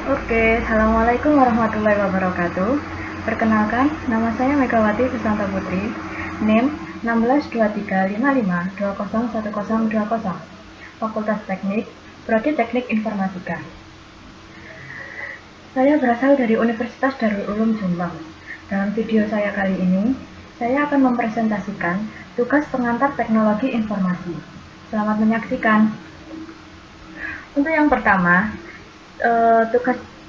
Oke, Assalamualaikum warahmatullahi wabarakatuh. Perkenalkan, nama saya Megawati Susanto Putri, NIM 162355201020, Fakultas Teknik, Prodi Teknik Informatika. Saya berasal dari Universitas Darul Ulum Jombang. Dalam video saya kali ini, saya akan mempresentasikan tugas pengantar teknologi informasi. Selamat menyaksikan. Untuk yang pertama,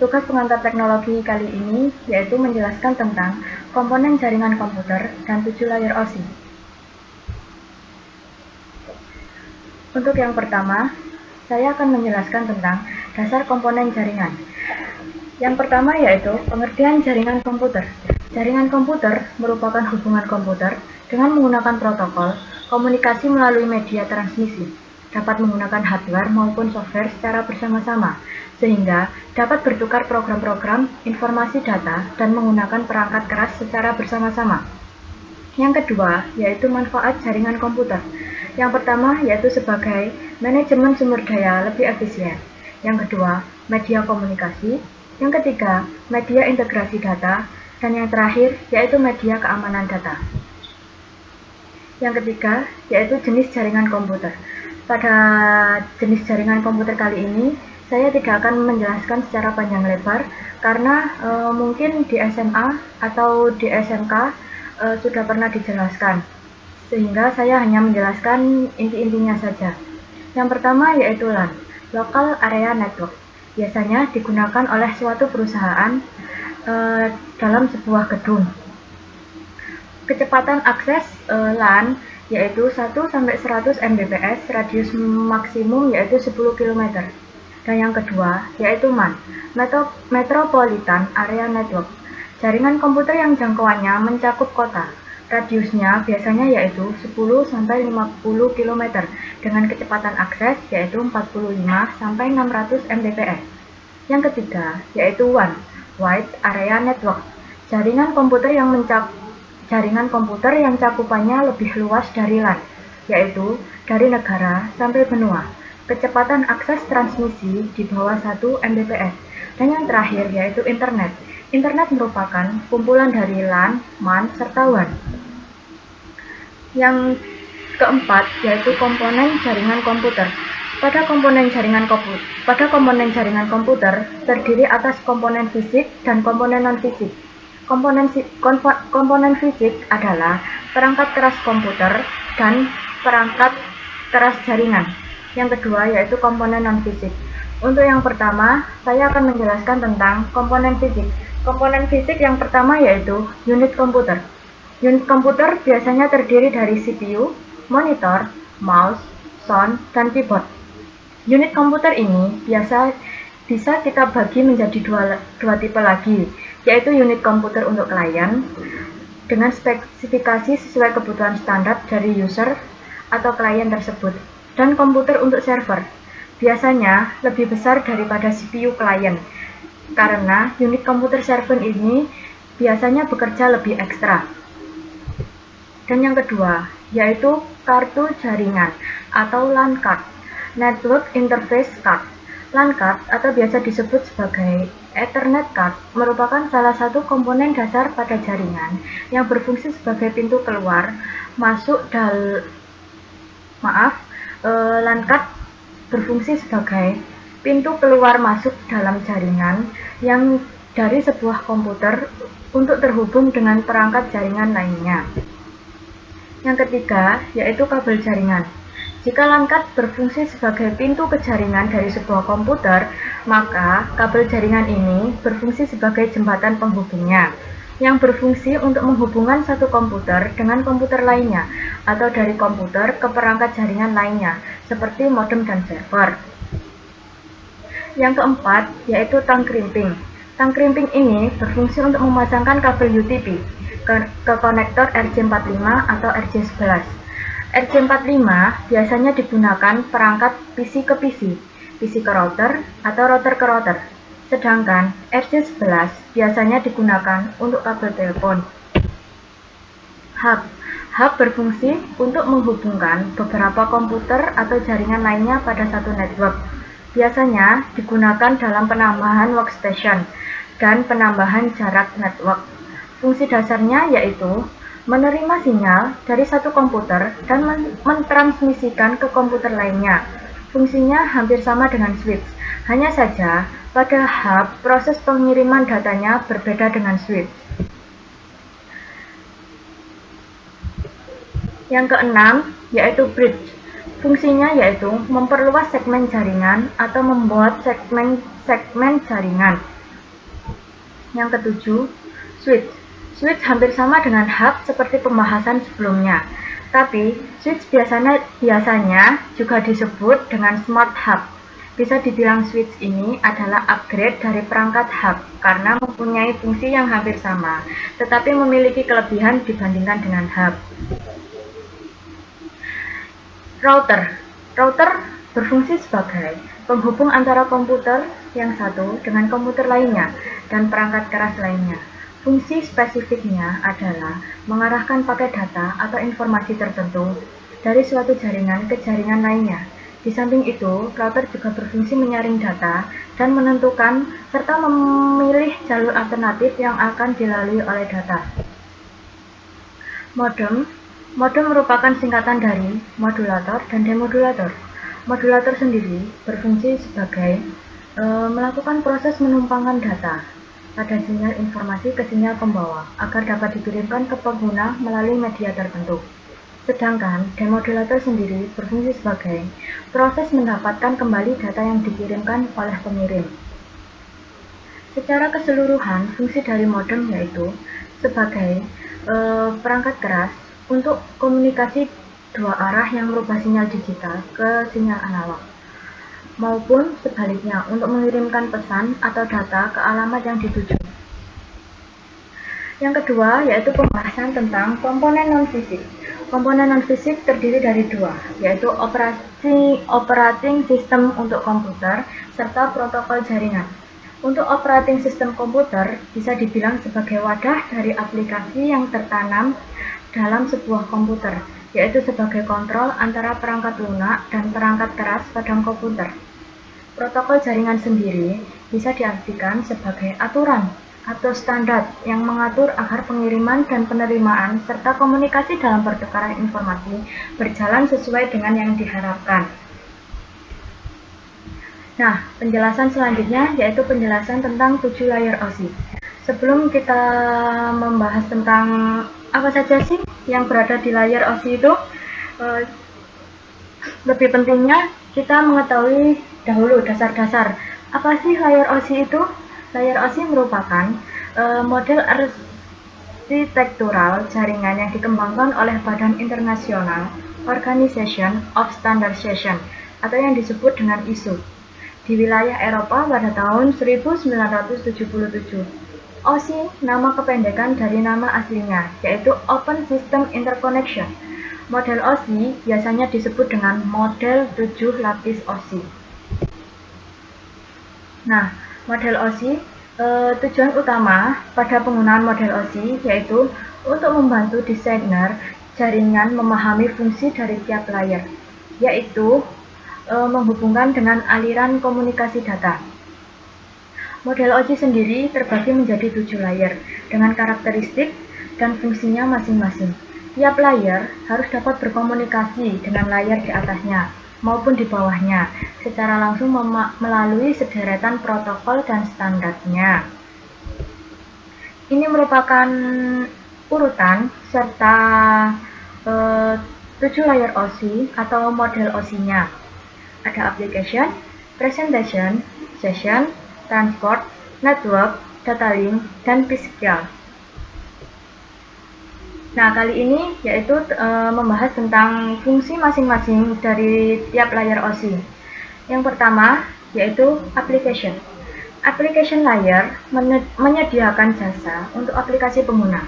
tugas pengantar teknologi kali ini yaitu menjelaskan tentang komponen jaringan komputer dan 7 layer OSI. Untuk yang pertama, saya akan menjelaskan tentang dasar komponen jaringan. Yang pertama yaitu pengertian jaringan komputer. Jaringan komputer merupakan hubungan komputer dengan menggunakan protokol komunikasi melalui media transmisi. Dapat menggunakan hardware maupun software secara bersama-sama, sehingga dapat bertukar program-program, informasi data, dan menggunakan perangkat keras secara bersama-sama. Yang kedua, yaitu manfaat jaringan komputer. Yang pertama, yaitu sebagai manajemen sumber daya lebih efisien. Yang kedua, media komunikasi. Yang ketiga, media integrasi data. Dan yang terakhir, yaitu media keamanan data. Yang ketiga, yaitu jenis jaringan komputer. Pada jenis jaringan komputer kali ini, saya tidak akan menjelaskan secara panjang lebar karena mungkin di SMA atau di SMK sudah pernah dijelaskan, sehingga saya hanya menjelaskan inti-intinya saja. Yang pertama yaitu LAN, Local Area Network. Biasanya digunakan oleh suatu perusahaan dalam sebuah gedung. Kecepatan akses LAN yaitu 1-100 Mbps, radius maksimum yaitu 10 km. Dan yang kedua yaitu MAN, Metropolitan Area Network. Jaringan komputer yang jangkauannya mencakup kota. Radiusnya biasanya yaitu 10-50 km dengan kecepatan akses yaitu 45-600 Mbps. Yang ketiga yaitu WAN, Wide Area Network. Jaringan komputer yang cakupannya lebih luas dari LAN, yaitu dari negara sampai benua. Kecepatan akses transmisi di bawah 1 Mbps. Dan yang terakhir yaitu internet. Internet merupakan kumpulan dari LAN, MAN, serta WAN. Yang keempat yaitu komponen jaringan komputer. Pada komponen jaringan komputer terdiri atas komponen fisik dan komponen non-fisik. Komponen fisik adalah perangkat keras komputer dan perangkat keras jaringan. Yang kedua yaitu komponen non-fisik. Untuk yang pertama, saya akan menjelaskan tentang komponen fisik. Komponen fisik yang pertama yaitu unit komputer. Unit komputer biasanya terdiri dari CPU, monitor, mouse, sound, dan keyboard. Unit komputer ini bisa kita bagi menjadi dua tipe lagi, yaitu unit komputer untuk klien dengan spesifikasi sesuai kebutuhan standar dari user atau klien tersebut, dan komputer untuk server. Biasanya lebih besar daripada CPU klien, karena unit komputer server ini biasanya bekerja lebih ekstra. Dan yang kedua, yaitu kartu jaringan atau LAN card, Network Interface Card. LAN card atau biasa disebut sebagai Ethernet card merupakan salah satu komponen dasar pada jaringan yang berfungsi sebagai pintu keluar masuk LAN card berfungsi sebagai pintu keluar masuk dalam jaringan yang dari sebuah komputer untuk terhubung dengan perangkat jaringan lainnya. Yang ketiga yaitu kabel jaringan. Jika LAN card berfungsi sebagai pintu ke jaringan dari sebuah komputer, maka kabel jaringan ini berfungsi sebagai jembatan penghubungnya, yang berfungsi untuk menghubungkan satu komputer dengan komputer lainnya, atau dari komputer ke perangkat jaringan lainnya, seperti modem dan server. Yang keempat, yaitu tang krimping. Tang krimping ini berfungsi untuk memasangkan kabel UTP ke konektor RJ45 atau RJ11. RJ45 biasanya digunakan perangkat PC ke PC, PC ke router, atau router ke router. Sedangkan RJ11 biasanya digunakan untuk kabel telepon. Hub berfungsi untuk menghubungkan beberapa komputer atau jaringan lainnya pada satu network. biasanya digunakan dalam penambahan workstation dan penambahan jarak network. Fungsi dasarnya yaitu menerima sinyal dari satu komputer dan mentransmisikan ke komputer lainnya. Fungsinya hampir sama dengan switch, hanya saja pada hub proses pengiriman datanya berbeda dengan switch. Yang keenam, yaitu bridge. Fungsinya yaitu memperluas segmen jaringan atau membuat segmen jaringan. Yang ketujuh, switch. Switch hampir sama dengan hub seperti pembahasan sebelumnya. Tapi, switch biasanya juga disebut dengan smart hub. Bisa dibilang switch ini adalah upgrade dari perangkat hub karena mempunyai fungsi yang hampir sama, tetapi memiliki kelebihan dibandingkan dengan hub. Router berfungsi sebagai penghubung antara komputer yang satu dengan komputer lainnya dan perangkat keras lainnya. Fungsi spesifiknya adalah mengarahkan paket data atau informasi tertentu dari suatu jaringan ke jaringan lainnya. Di samping itu, router juga berfungsi menyaring data dan menentukan serta memilih jalur alternatif yang akan dilalui oleh data. Modem merupakan singkatan dari modulator dan demodulator. Modulator sendiri berfungsi sebagai melakukan proses menumpangkan data pada sinyal informasi ke sinyal pembawa agar dapat dikirimkan ke pengguna melalui media tertentu. Sedangkan demodulator sendiri berfungsi sebagai proses mendapatkan kembali data yang dikirimkan oleh pengirim. Secara keseluruhan, fungsi dari modem yaitu sebagai perangkat keras untuk komunikasi dua arah yang merubah sinyal digital ke sinyal analog, maupun sebaliknya untuk mengirimkan pesan atau data ke alamat yang dituju. Yang kedua yaitu pembahasan tentang komponen non-fisik. Komponen non-fisik terdiri dari dua, yaitu operating system untuk komputer serta protokol jaringan. Untuk operating system komputer bisa dibilang sebagai wadah dari aplikasi yang tertanam dalam sebuah komputer, yaitu sebagai kontrol antara perangkat lunak dan perangkat keras pada komputer. Protokol jaringan sendiri bisa diartikan sebagai aturan atau standar yang mengatur agar pengiriman dan penerimaan serta komunikasi dalam pertukaran informasi berjalan sesuai dengan yang diharapkan. Nah, penjelasan selanjutnya yaitu penjelasan tentang 7 layer OSI. Sebelum kita membahas tentang apa saja sih yang berada di layer OSI itu, lebih pentingnya kita mengetahui dahulu dasar-dasar. Apa sih layer OSI itu? Layer OSI merupakan model arsitektural jaringan yang dikembangkan oleh Badan Internasional Organization of Standardization atau yang disebut dengan ISO di wilayah Eropa pada tahun 1977. OSI nama kependekan dari nama aslinya, yaitu Open System Interconnection. Model OSI biasanya disebut dengan model 7 lapis OSI. Nah, model OSI, tujuan utama pada penggunaan model OSI yaitu untuk membantu desainer jaringan memahami fungsi dari tiap layer, yaitu menghubungkan dengan aliran komunikasi data. Model OSI sendiri terbagi menjadi 7 layer dengan karakteristik dan fungsinya masing-masing. Tiap layer harus dapat berkomunikasi dengan layer di atasnya maupun di bawahnya secara langsung melalui sederetan protokol dan standarnya. Ini merupakan urutan serta 7 layer OSI atau model OSI-nya. Ada application, presentation, session, transport, network, data link, dan physical. Nah, kali ini yaitu membahas tentang fungsi masing-masing dari tiap layer OSI. Yang pertama yaitu application. Application layer menyediakan jasa untuk aplikasi pengguna.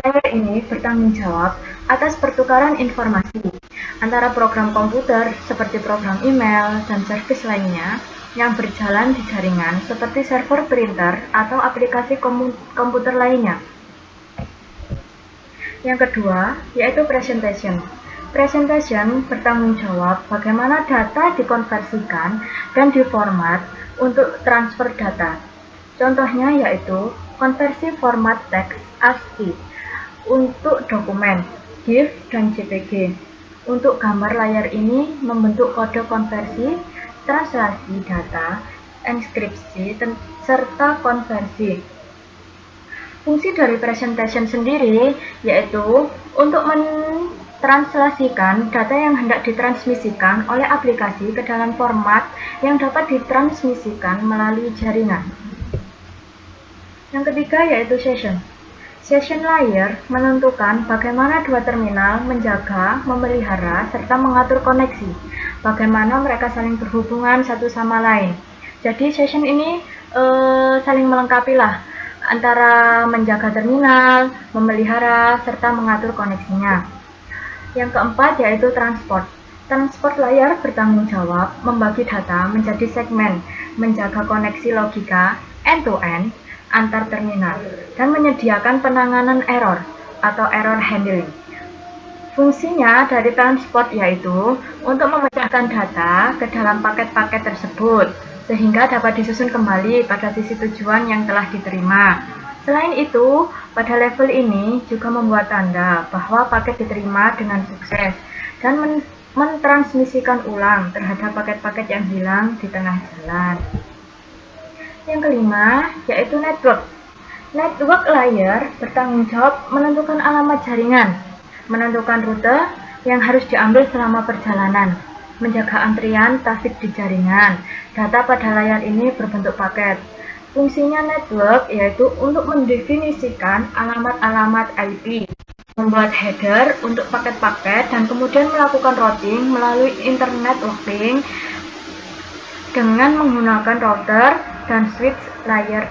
Layer ini bertanggung jawab atas pertukaran informasi antara program komputer seperti program email dan service lainnya yang berjalan di jaringan seperti server printer atau aplikasi komputer lainnya. Yang kedua, yaitu presentation. Presentation bertanggung jawab bagaimana data dikonversikan dan diformat untuk transfer data. Contohnya yaitu konversi format teks ASCII untuk dokumen, GIF, dan JPG. Untuk gambar layar ini membentuk kode konversi, translasi data, enkripsi, serta konversi. Fungsi dari presentation sendiri yaitu untuk mentranslasikan data yang hendak ditransmisikan oleh aplikasi ke dalam format yang dapat ditransmisikan melalui jaringan. Yang ketiga yaitu session. Session layer menentukan bagaimana dua terminal menjaga, memelihara, serta mengatur koneksi. Bagaimana mereka saling berhubungan satu sama lain. Jadi session ini saling melengkapi lah antara menjaga terminal, memelihara, serta mengatur koneksinya. Yang keempat yaitu transport. Transport layer bertanggung jawab membagi data menjadi segmen, menjaga koneksi logika end-to-end antar terminal, dan menyediakan penanganan error atau error handling. Fungsinya dari transport yaitu untuk memecahkan data ke dalam paket-paket tersebut, sehingga dapat disusun kembali pada sisi tujuan yang telah diterima. Selain itu, pada level ini juga membuat tanda bahwa paket diterima dengan sukses, dan mentransmisikan ulang terhadap paket-paket yang hilang di tengah jalan. Yang kelima, yaitu network. Network layer bertanggung jawab menentukan alamat jaringan, menentukan rute yang harus diambil selama perjalanan, menjaga antrian trafik di jaringan. Data pada layar ini berbentuk paket. Fungsinya network yaitu untuk mendefinisikan alamat-alamat IP, membuat header untuk paket-paket, dan kemudian melakukan routing melalui internet routing dengan menggunakan router dan switch layer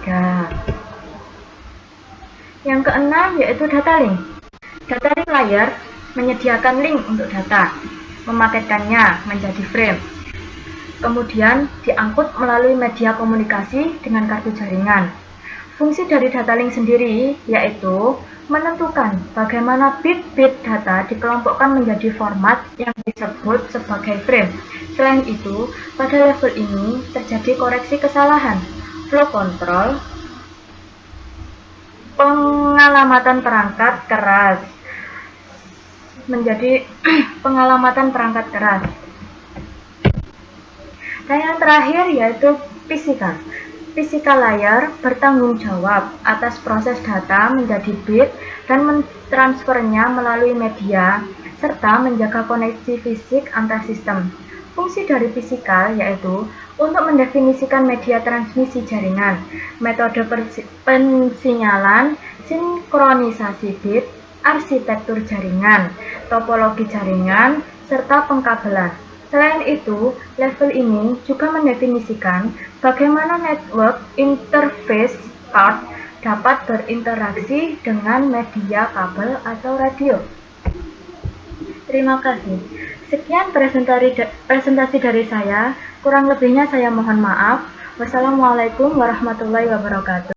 3. Yang keenam yaitu data link. Data link layer menyediakan link untuk data, memaketkannya menjadi frame, kemudian diangkut melalui media komunikasi dengan kartu jaringan. Fungsi dari data link sendiri yaitu menentukan bagaimana bit-bit data dikelompokkan menjadi format yang disebut sebagai frame. Selain itu, pada level ini terjadi koreksi kesalahan, flow control, pengalamatan perangkat keras menjadi pengalamatan perangkat keras. Dan yang terakhir yaitu physical. Physical layer bertanggung jawab atas proses data menjadi bit dan mentransfernya melalui media, serta menjaga koneksi fisik antar sistem. Fungsi dari physical yaitu untuk mendefinisikan media transmisi jaringan, metode pensinyalan, sinkronisasi bit, arsitektur jaringan, topologi jaringan, serta pengkabelan. Selain itu, level ini juga mendefinisikan bagaimana network interface card dapat berinteraksi dengan media kabel atau radio. Terima kasih. Sekian presentasi dari saya. Kurang lebihnya saya mohon maaf. Wassalamualaikum warahmatullahi wabarakatuh.